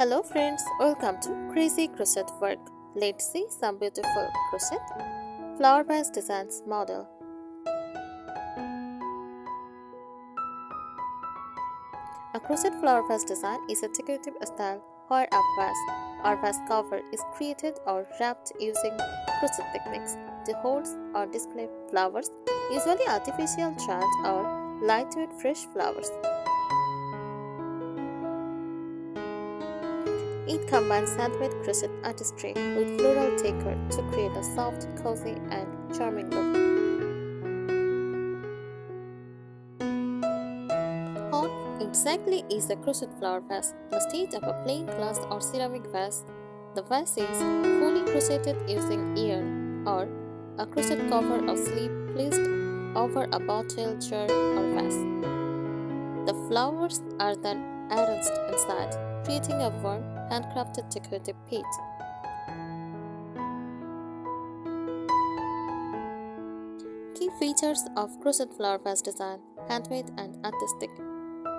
Hello friends, welcome to Crazy Crochet Work. Let's see some beautiful crochet flower vase designs model. A crochet flower vase design is a decorative style where a vase or vase cover is created or wrapped using crochet techniques to hold or display flowers, usually artificial giant or lightweight fresh flowers. It combines handmade crochet artistry with floral decor to create a soft, cozy, and charming look. What exactly is a crochet flower vase? Instead of a plain glass or ceramic vase, the vase is fully crocheted using yarn or a crochet cover or sleeve placed over a bottle, jar, or vase. The flowers are then arranged inside, creating a warm, handcrafted decorative pit. Key features of crochet flower vase design: handmade and artistic.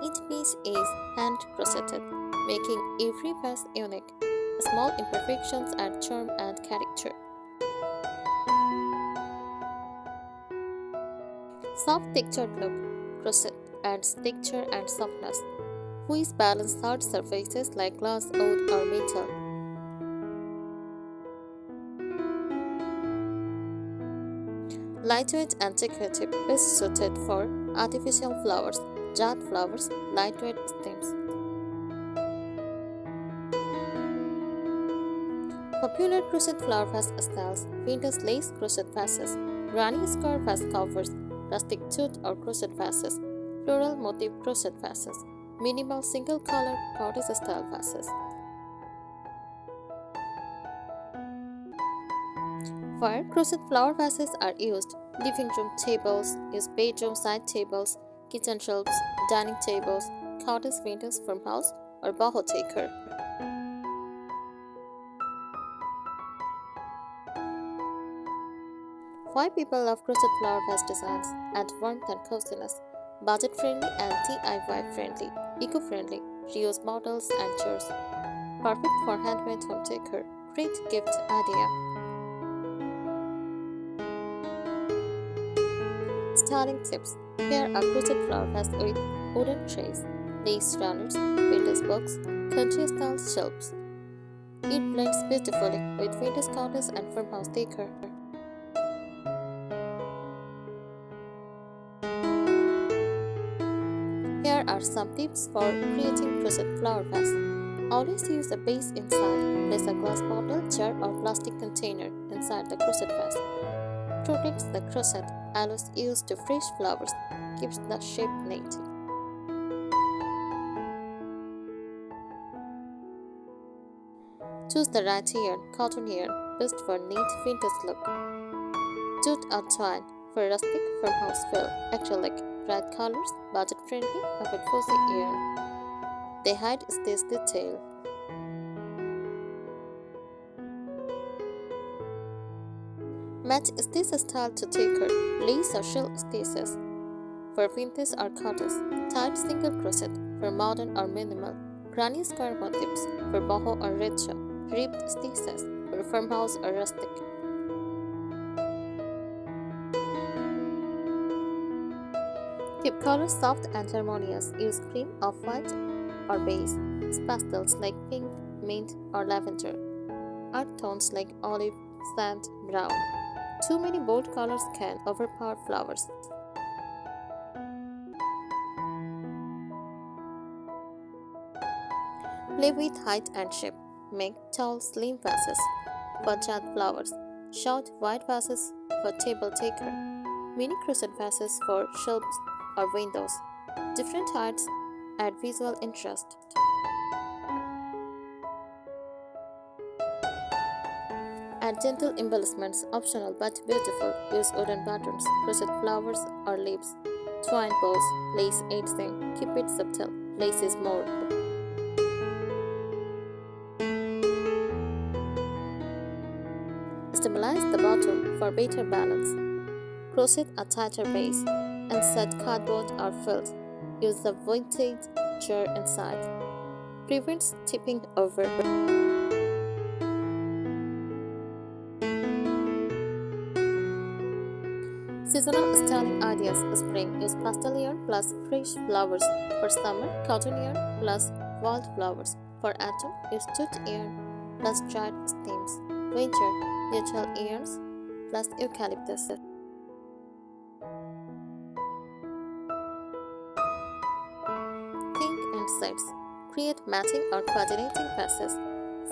Each piece is hand crocheted, making every vase unique. Small imperfections add charm and character. Soft textured look. Crochet adds texture and softness, which balance hard surfaces like glass, wood, or metal. Lightweight and decorative is suited for artificial flowers, jar flowers, lightweight stems. Popular crochet flower vase styles: vintage lace crochet vases, granny square vase covers, rustic jute or crochet vases, floral motif crochet vases, minimal single color cottage style vases. Where crochet flower vases are used: living room tables, use bedroom side tables, kitchen shelves, dining tables, cottage windows farmhouse, or boho decor. Why people love crochet flower vase designs: add warmth and coziness, budget friendly and DIY friendly, eco friendly, reuse models and chairs, perfect for handmade home decor, great gift idea. Styling tips: pair a crochet flower vase with wooden trays, lace runners, vintage books, country style shelves. It blends beautifully with vintage counters and farmhouse decor. Here are some tips for creating crochet flower vase. Always use a base inside. Place a glass bottle, jar, or plastic container inside the crochet vase. Protects the crochet, allows use to fresh flowers, keeps the shape neat. Choose the right yarn, cotton yarn, best for neat vintage look. Jute or twine for rustic farmhouse feel. Acrylic, bright colors, budget friendly, avoid fuzzy yarn. They hide stitch detail. Match stitch style to decor, lace or shell stitches. For vintage or cottage, tight single crochet for modern or minimal. Granny square motifs for boho or retro. Ribbed stitches for farmhouse or rustic. Keep colors soft and harmonious. Use cream, off-white, or beige. Pastels like pink, mint, or lavender. Earth tones like olive, sand, brown. Too many bold colors can overpower flowers. Play with height and shape. Make tall, slim vases for giant flowers. Short, wide vases for table decor. Mini crochet vases for shelves or windows. Different heights add visual interest. Add gentle embellishments, optional but beautiful. Use wooden patterns, crochet flowers or leaves. Twine bows, lace aids them. Keep it subtle. Lace is more. Stabilize the bottom for better balance. Crochet a tighter base. Insert cardboard or felt. Use the vintage jar inside. prevents tipping over. Seasonal styling ideas: spring, use pastel yarn plus fresh flowers. For summer, cotton yarn plus wildflowers. For autumn, use jute yarn plus dried stems. Winter, neutral yarns plus eucalyptus. Think and sets. Create matching or coordinating vases.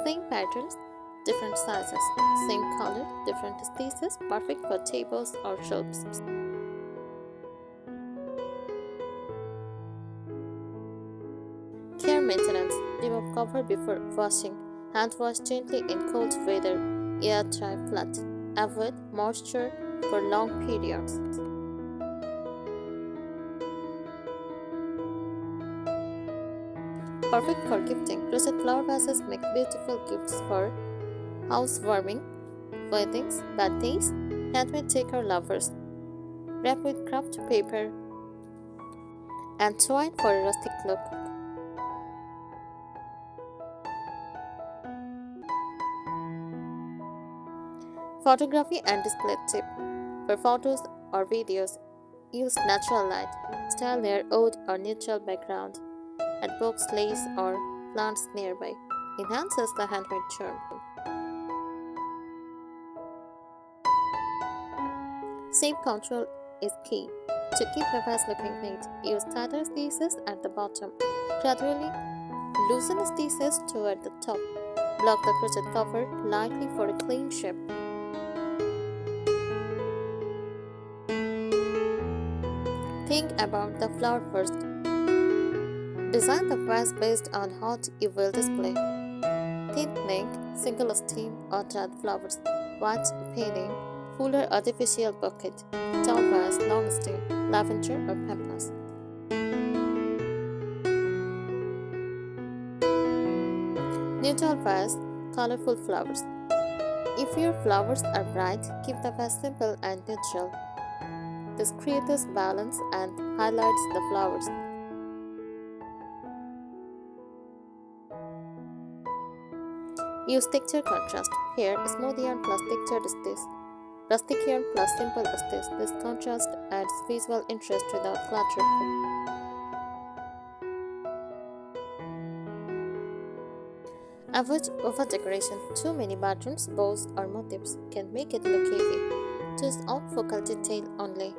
Same patterns, different sizes. Same color, different species, perfect for tables or shelves. Care maintenance. Remove cover before washing. Hand wash gently in cold weather. Air dry flat. Avoid moisture for long periods. Perfect for gifting. Crochet flower vases make beautiful gifts for housewarming, weddings, birthdays, handmade decor lovers. Wrap with craft paper and twine for a rustic look. Photography and display tip. For photos or videos, use natural light. Style near wood or neutral background. Add books, lace, or plants nearby. Enhances the handmade charm. Shape control is key. To keep the vase looking neat, use tighter stitches at the bottom. Gradually loosen stitches toward the top. Block the crochet cover lightly for a clean shape. Think about the flower first. Design the vase based on what you will display. Thin neck, single stem or dried flowers, white painting, fuller artificial bucket, tall vase, long stem, lavender or pampas. Neutral vase, colorful flowers. If your flowers are bright, keep the vase simple and neutral. This creates balance and highlights the flowers. Use texture contrast. Here, smooth yarn plus textured stitch. Rustic yarn plus simple stitch. This contrast adds visual interest without clutter. Avoid over decoration. Too many patterns, bows, or motifs can make it look heavy. Choose one focal detail only.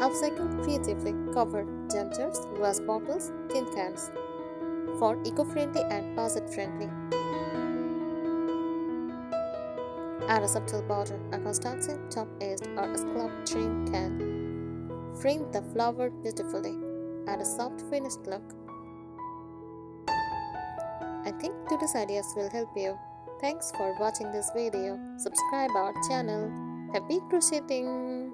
Upcycle creatively. Cover jumpers, glass bottles, tin cans. For eco-friendly and budget-friendly. Add a subtle border, a construction top edge, or a scallop trim can frame the flower beautifully. Add a soft finished look. I think today's ideas will help you. Thanks for watching this video. Subscribe our channel. Happy crocheting!